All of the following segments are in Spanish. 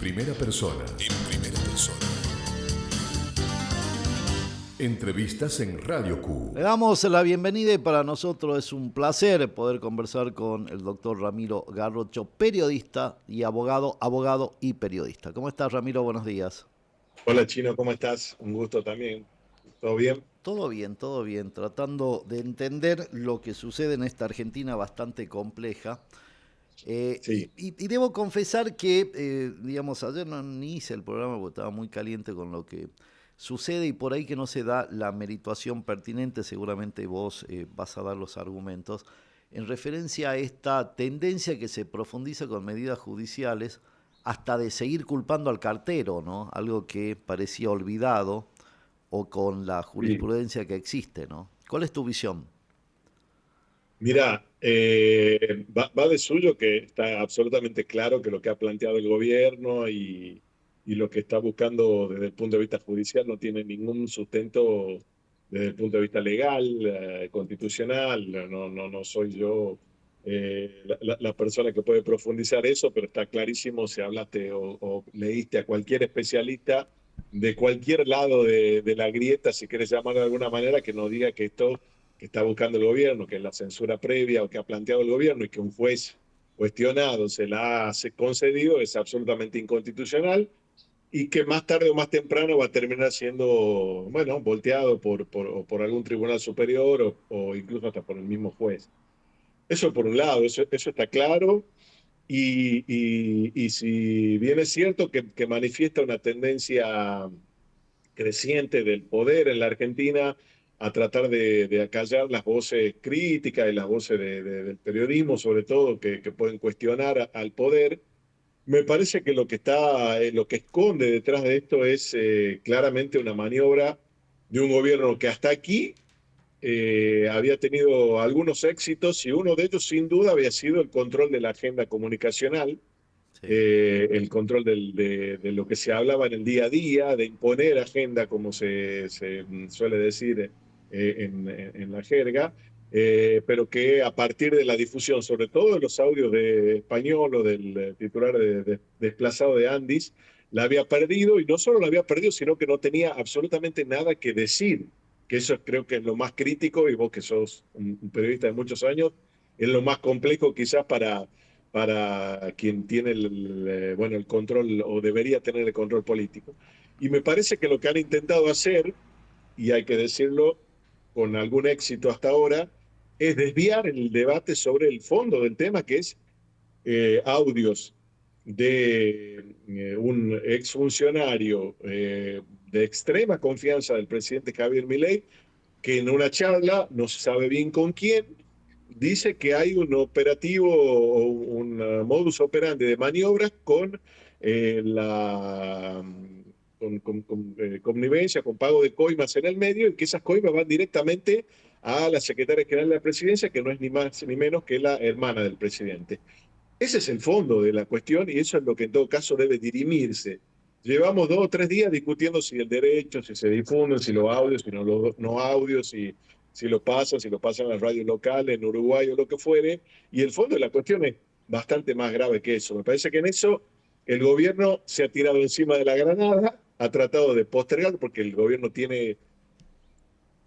primera persona. Entrevistas en Radio Q. Le damos la bienvenida y para nosotros es un placer poder conversar con el doctor Ramiro Garrocho, periodista y abogado y periodista. ¿Cómo estás, Ramiro? Buenos días. Hola Chino, ¿cómo estás? Un gusto también. ¿Todo bien? Todo bien, tratando de entender lo que sucede en esta Argentina bastante compleja. Sí. Y debo confesar que, digamos, ayer ni hice el programa porque estaba muy caliente con lo que sucede y por ahí que no se da la merituación pertinente, seguramente vos vas a dar los argumentos, en referencia a esta tendencia que se profundiza con medidas judiciales hasta de seguir culpando al cartero, ¿no? Algo que parecía olvidado o con la Sí. jurisprudencia que existe, ¿no? ¿Cuál es tu visión? Mira, va de suyo que está absolutamente claro que lo que ha planteado el gobierno y lo que está buscando desde el punto de vista judicial no tiene ningún sustento desde el punto de vista legal, constitucional. No soy yo la persona que puede profundizar eso, pero está clarísimo si hablaste o leíste a cualquier especialista de cualquier lado de la grieta, si quieres llamarlo de alguna manera, que no diga que esto que está buscando el gobierno, que es la censura previa o que ha planteado el gobierno y que un juez cuestionado se la ha concedido, es absolutamente inconstitucional y que más tarde o más temprano va a terminar siendo, bueno, volteado o por algún tribunal superior o incluso hasta por el mismo juez. Eso por un lado, eso está claro. Y si bien es cierto que manifiesta una tendencia creciente del poder en la Argentina a tratar de acallar las voces críticas y las voces del periodismo, sobre todo, que pueden cuestionar al poder. Me parece que lo que está, lo que esconde detrás de esto es claramente una maniobra de un gobierno que hasta aquí había tenido algunos éxitos y uno de ellos sin duda había sido el control de la agenda comunicacional, Sí. el control de lo que se hablaba en el día a día, de imponer agenda, como se suele decir en la jerga, pero que a partir de la difusión, sobre todo de los audios de español o del titular desplazado de Andis, la había perdido y no solo la había perdido, sino que no tenía absolutamente nada que decir, que eso creo que es lo más crítico y vos que sos un periodista de muchos años, es lo más complejo quizás para quien tiene bueno, el control o debería tener el control político. Y me parece que lo que han intentado hacer, y hay que decirlo con algún éxito hasta ahora, es desviar el debate sobre el fondo del tema, que es audios de un exfuncionario de extrema confianza del presidente Javier Milei, que en una charla, no se sabe bien con quién, dice que hay un operativo o un modus operandi de maniobras con la connivencia, con pago de coimas en el medio, y que esas coimas van directamente a la secretaria general de la presidencia, que no es ni más ni menos que la hermana del presidente. Ese es el fondo de la cuestión y eso es lo que en todo caso debe dirimirse. Llevamos 2 o 3 días discutiendo si el derecho, si se difunden, si los audios, si no audios, si lo pasan a las radios locales, en Uruguay o lo que fuere. Y el fondo de la cuestión es bastante más grave que eso. Me parece que en eso el gobierno se ha tirado encima de la granada, ha tratado de postergar, porque el gobierno tiene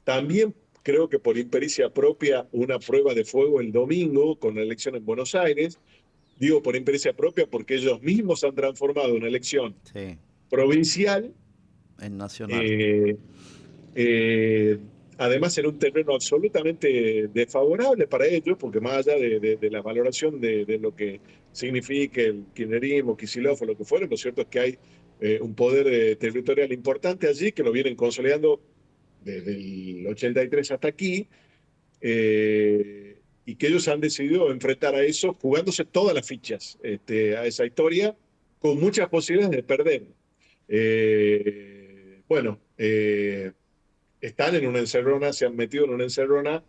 también, creo que por impericia propia, una prueba de fuego el domingo con la elección en Buenos Aires. Digo por impericia propia porque ellos mismos han transformado una elección Sí, provincial, en Nacional. eh, eh, además en un terreno absolutamente desfavorable para ellos, porque más allá de la valoración de lo que significa el kirchnerismo, Kicillof o lo que fuera, lo cierto es que hay un poder territorial importante allí que lo vienen consolidando desde el 83 hasta aquí, y que ellos han decidido enfrentar a eso jugándose todas las fichas a esa historia, con muchas posibilidades de perder. Bueno, están en una encerrona, se han metido en una encerrona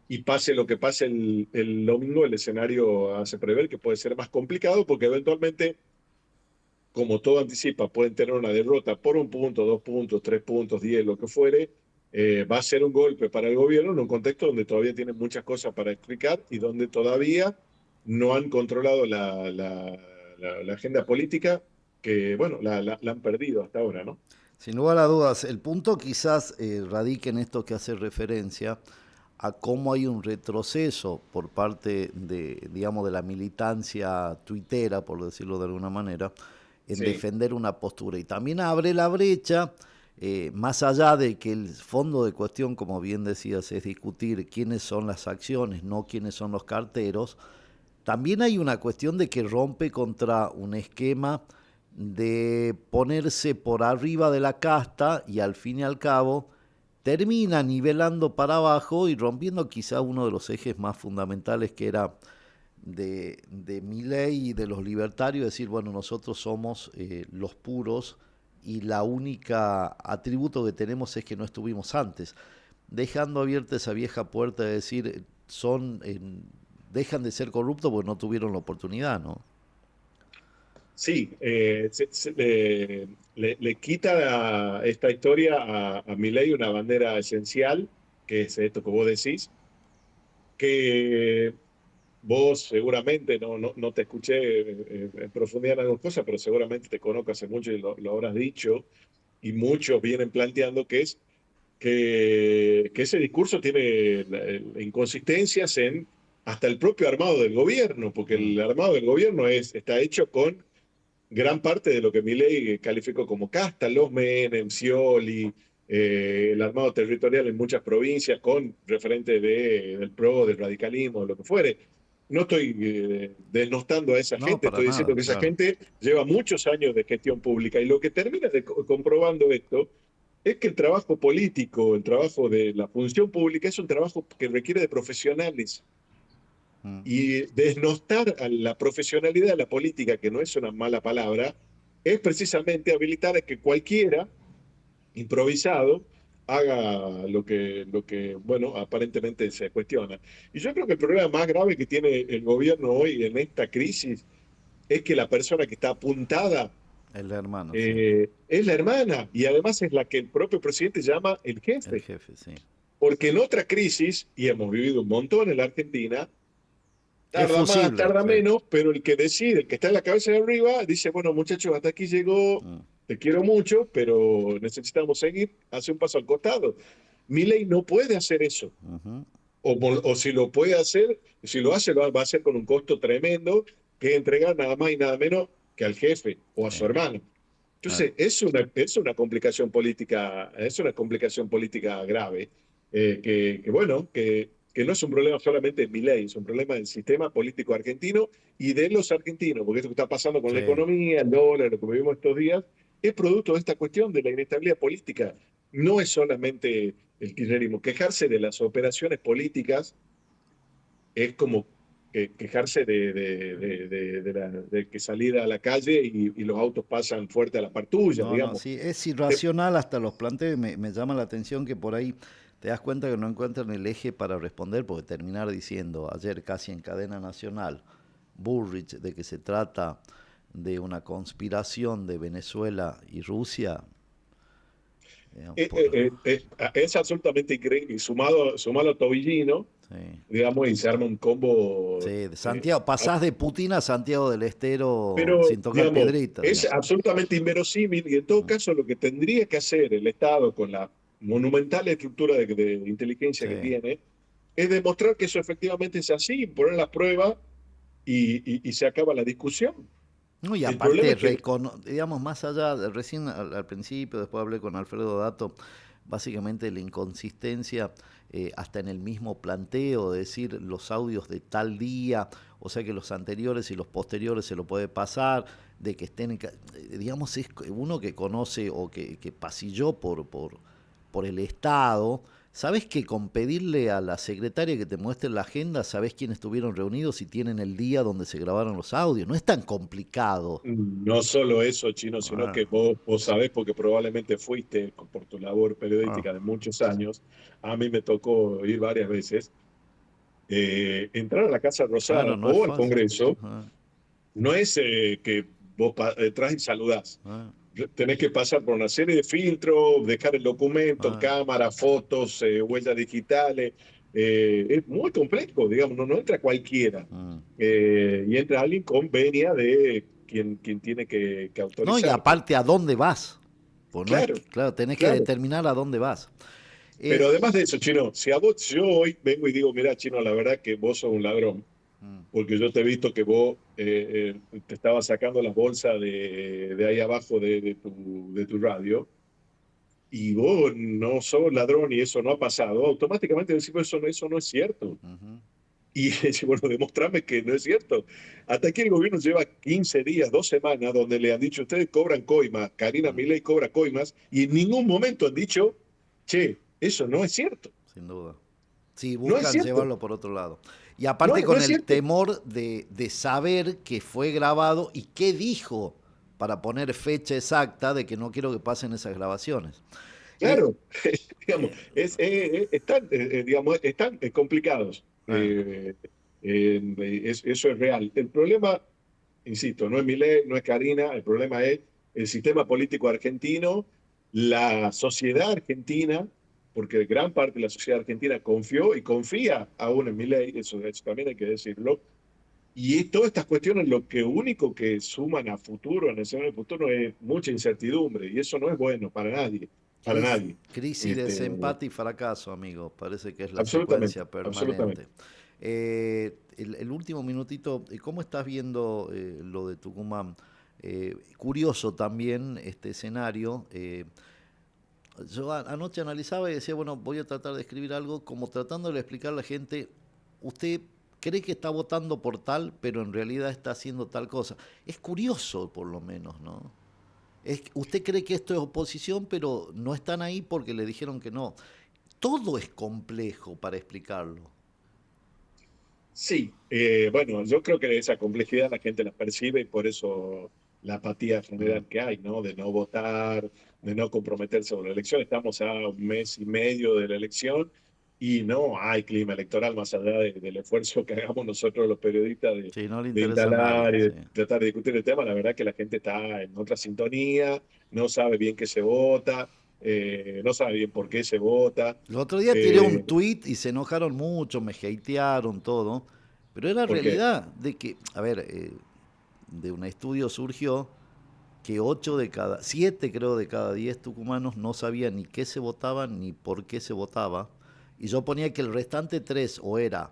y pase lo que pase el domingo, el escenario hace prever que puede ser más complicado porque eventualmente, como todo anticipa, pueden tener una derrota por 1 punto, 2 puntos, 3 puntos, 10, lo que fuere. Va a ser un golpe para el gobierno en un contexto donde todavía tienen muchas cosas para explicar y donde todavía no han controlado la agenda política, bueno, la han perdido hasta ahora, ¿no? Sin lugar a dudas, el punto quizás radique en esto que hace referencia a cómo hay un retroceso por parte de, digamos, de la militancia tuitera, por decirlo de alguna manera, en Sí. defender una postura. Y también abre la brecha, más allá de que el fondo de cuestión, como bien decías, es discutir quiénes son las acciones, no quiénes son los carteros, también hay una cuestión de que rompe contra un esquema de ponerse por arriba de la casta y al fin y al cabo termina nivelando para abajo y rompiendo quizá uno de los ejes más fundamentales que era de Milei y de los libertarios, decir, bueno, nosotros somos los puros y la única atributo que tenemos es que no estuvimos antes, dejando abierta esa vieja puerta de decir, dejan de ser corruptos porque no tuvieron la oportunidad, ¿no? Sí, le quita a esta historia a Milei una bandera esencial, que es esto que vos decís, que vos seguramente, no te escuché en profundidad en algunas cosas, pero seguramente te conozco hace mucho y lo habrás dicho, y muchos vienen planteando que es que ese discurso tiene inconsistencias en hasta el propio armado del gobierno, porque Mm. el armado del gobierno está hecho con gran parte de lo que Milei calificó como casta, los Menem, Scioli, el armado territorial en muchas provincias con referentes del PRO, del radicalismo, lo que fuere. No estoy denostando a esa No, gente, para estoy diciendo nada, que esa claro. gente lleva muchos años de gestión pública y lo que termina comprobando esto es que el trabajo político, el trabajo de la función pública es un trabajo que requiere de profesionales Mm. y desnostar a la profesionalidad de la política, que no es una mala palabra, es precisamente habilitar a que cualquiera, improvisado, haga bueno, aparentemente se cuestiona. Y yo creo que el problema más grave que tiene el gobierno hoy en esta crisis es que la persona que está apuntada El hermano, sí. es la hermana y además es la que el propio presidente llama el El jefe. jefe, sí. Porque en otra crisis, y hemos vivido un montón en la Argentina, Es tarda más, fusible, tarda sí. menos, pero el que decide, el que está en la cabeza de arriba, dice, bueno, muchachos, hasta aquí llegó, Mm. te quiero mucho, pero necesitamos seguir, hace un paso al costado. Milei no puede hacer eso. Ujú. O si lo puede hacer, si lo hace, lo va a hacer con un costo tremendo, que es entregar nada más y nada menos que al jefe o a Sí, su hermano. claro. Entonces, es una complicación política, es una complicación política grave, bueno, que no es un problema solamente de Milei, es un problema del sistema político argentino y de los argentinos, porque esto que está pasando con la Sí. economía, el dólar, lo que vivimos estos días, es producto de esta cuestión de la inestabilidad política. No es solamente el kirchnerismo. Quejarse de las operaciones políticas es como quejarse de que salir a la calle y los autos pasan fuerte a la par tuya, No, no, digamos. sí, es Te- irracional hasta los planteos. Me llama la atención que por ahí te das cuenta que no encuentran el eje para responder, porque terminar diciendo ayer casi en cadena nacional, Bullrich, de que se trata de una conspiración de Venezuela y Rusia, eh, por, eh, es absolutamente increíble. Y sumado a Tobillino, sí. digamos, y se arma un Sí, combo. de Santiago, pasás de Putin a Santiago del Estero Pero, sin tocar digamos, piedrita, es digamos. absolutamente inverosímil y en todo caso lo que tendría que hacer el Estado con la monumental estructura de inteligencia que Sí. tiene es demostrar que eso efectivamente es así, poner la prueba y se acaba la discusión. No, y El problema aparte, es que digamos, más allá, recién al principio, después hablé con Alfredo Dato, básicamente la inconsistencia hasta en el mismo planteo, de decir los audios de tal día, o sea que los anteriores y los posteriores se lo puede pasar, de que estén, digamos, es uno que conoce o que pasilló por el Estado. ¿Sabes que con pedirle a la secretaria que te muestre la agenda, sabes quiénes estuvieron reunidos y tienen el día donde se grabaron los audios? No es tan complicado. no solo eso, Chino, sino Ah, que vos sabés, porque probablemente fuiste por tu labor ah, periodística de muchos años, a mí me tocó ir varias veces, entrar a la Casa Rosada claro, no es o al fácil. Congreso, Ah, no es que vos entras y saludás. ah, Tenés que pasar por una serie de filtros, dejar el documento, ah, cámara, fotos, huellas digitales. Es muy complejo, digamos, no entra cualquiera. mm, Y entra alguien con venia de quien tiene que No, y autorizar. aparte, ¿a dónde vas? Pues no es, Claro, claro, tenés que claro. determinar a dónde vas. Pero Eh, además de eso, Chino, si a vos, yo hoy vengo y digo, mira, Chino, la verdad que vos sos un ladrón, mm, porque yo te he visto que vos te estabas sacando las bolsas de ahí abajo de tu radio, y vos no sos ladrón y eso no ha pasado, automáticamente decimos eso no es cierto. ujú, Y bueno, demostrame que no es cierto. Hasta aquí el gobierno lleva 15 días, 2 semanas, donde le han dicho, ustedes cobran coimas, Karina mm, Milei cobra coimas, y en ningún momento han dicho, che, eso no es cierto. sin duda. Sí, No es buscan cierto. llevarlo por otro lado. Y aparte No con es el cierto. temor de saber que fue grabado y qué dijo para poner fecha exacta de que no quiero que pasen esas grabaciones. Eh, Claro, digamos, digamos, están complicados. eh, Eso es real. El problema, insisto, no es Milei, no es Karina, el problema es el sistema político argentino, la sociedad argentina, porque gran parte de la sociedad argentina confió y confía aún en Milei, eso también hay que decirlo. Y todas estas cuestiones lo que único que suman a futuro, en el escenario futuro, es mucha incertidumbre, y eso no es bueno para nadie, para nadie. crisis, Este, desempate y fracaso, amigo. Parece que es la absolutamente, secuencia absolutamente. permanente. El último minutito, ¿cómo estás viendo lo de Tucumán? Curioso también este escenario. Yo anoche analizaba y decía, bueno, voy a tratar de escribir algo como tratando de explicar a la gente, usted cree que está votando por tal, pero en realidad está haciendo tal cosa. Es curioso, por lo menos, ¿no? Usted cree que esto es oposición, pero no están ahí porque le dijeron que no. Todo es complejo para explicarlo. Sí, bueno, yo creo que esa complejidad la gente la percibe y por eso la apatía Mm, general que hay, ¿no? De no votar, de no comprometerse con la elección. Estamos a un mes y medio de la elección y no hay clima electoral más allá del esfuerzo que hagamos nosotros los periodistas sí, no le de interesa a nadie. instalar y Sí. de tratar de discutir el tema. La verdad que la gente está en otra sintonía, no sabe bien qué se vota, no sabe bien por qué se vota. El otro día tiré un Eh, tweet y se enojaron mucho, me hatearon todo, pero era Porque, realidad de que, a ver, de un estudio surgió que 7 creo de cada 10 tucumanos no sabían ni qué se votaba ni por qué se votaba. Y yo ponía que el restante 3 o era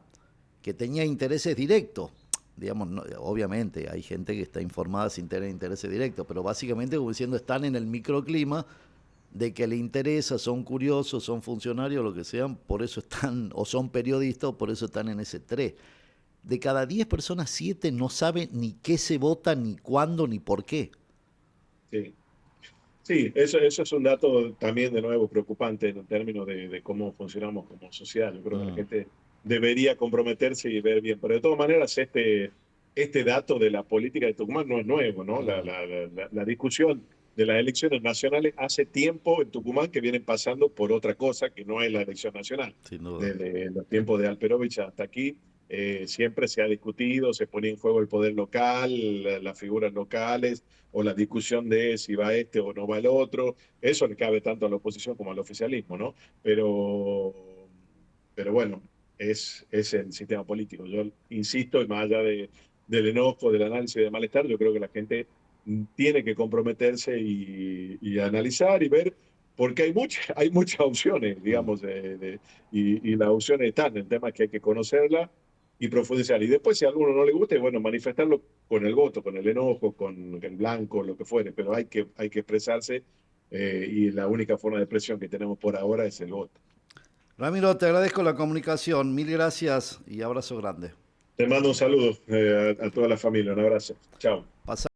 que tenía intereses directos. Digamos, obviamente hay gente que está informada sin tener intereses directos, pero básicamente como diciendo están en el microclima de que le interesa, son curiosos, son funcionarios, lo que sean, por eso están, o son periodistas, o por eso están en ese 3. De cada 10 personas, 7 no saben ni qué se vota, ni cuándo, ni por qué. sí. Sí, eso es un dato también de nuevo preocupante en términos de cómo funcionamos como sociedad. Yo creo que la Mm, gente debería comprometerse y ver bien. Pero de todas maneras, este dato de la política de Tucumán no es nuevo, ¿no? mm, La discusión de las elecciones nacionales hace tiempo en Tucumán que vienen pasando por otra cosa que no es la elección nacional. sin duda. Desde los tiempos de Alperovich hasta aquí, siempre se ha discutido, se pone en juego el poder local, las figuras locales o la discusión de si va este o no va el otro. Eso le cabe tanto a la oposición como al oficialismo, ¿no? Pero bueno, es el sistema político. Yo insisto, y más allá del enojo, del análisis y del malestar, yo creo que la gente tiene que comprometerse y analizar y ver, porque hay muchas opciones, Mm. digamos, y las opciones están. El tema es que hay que conocerla y profundizar. Y después, si a alguno no le gusta, bueno, manifestarlo con el voto, con el enojo, con el blanco, lo que fuere, pero hay que expresarse y la única forma de expresión que tenemos por ahora es el voto. Ramiro, te agradezco la comunicación. Mil gracias y abrazo grande. Te mando un saludo a toda la familia, un abrazo. Chao. Pasa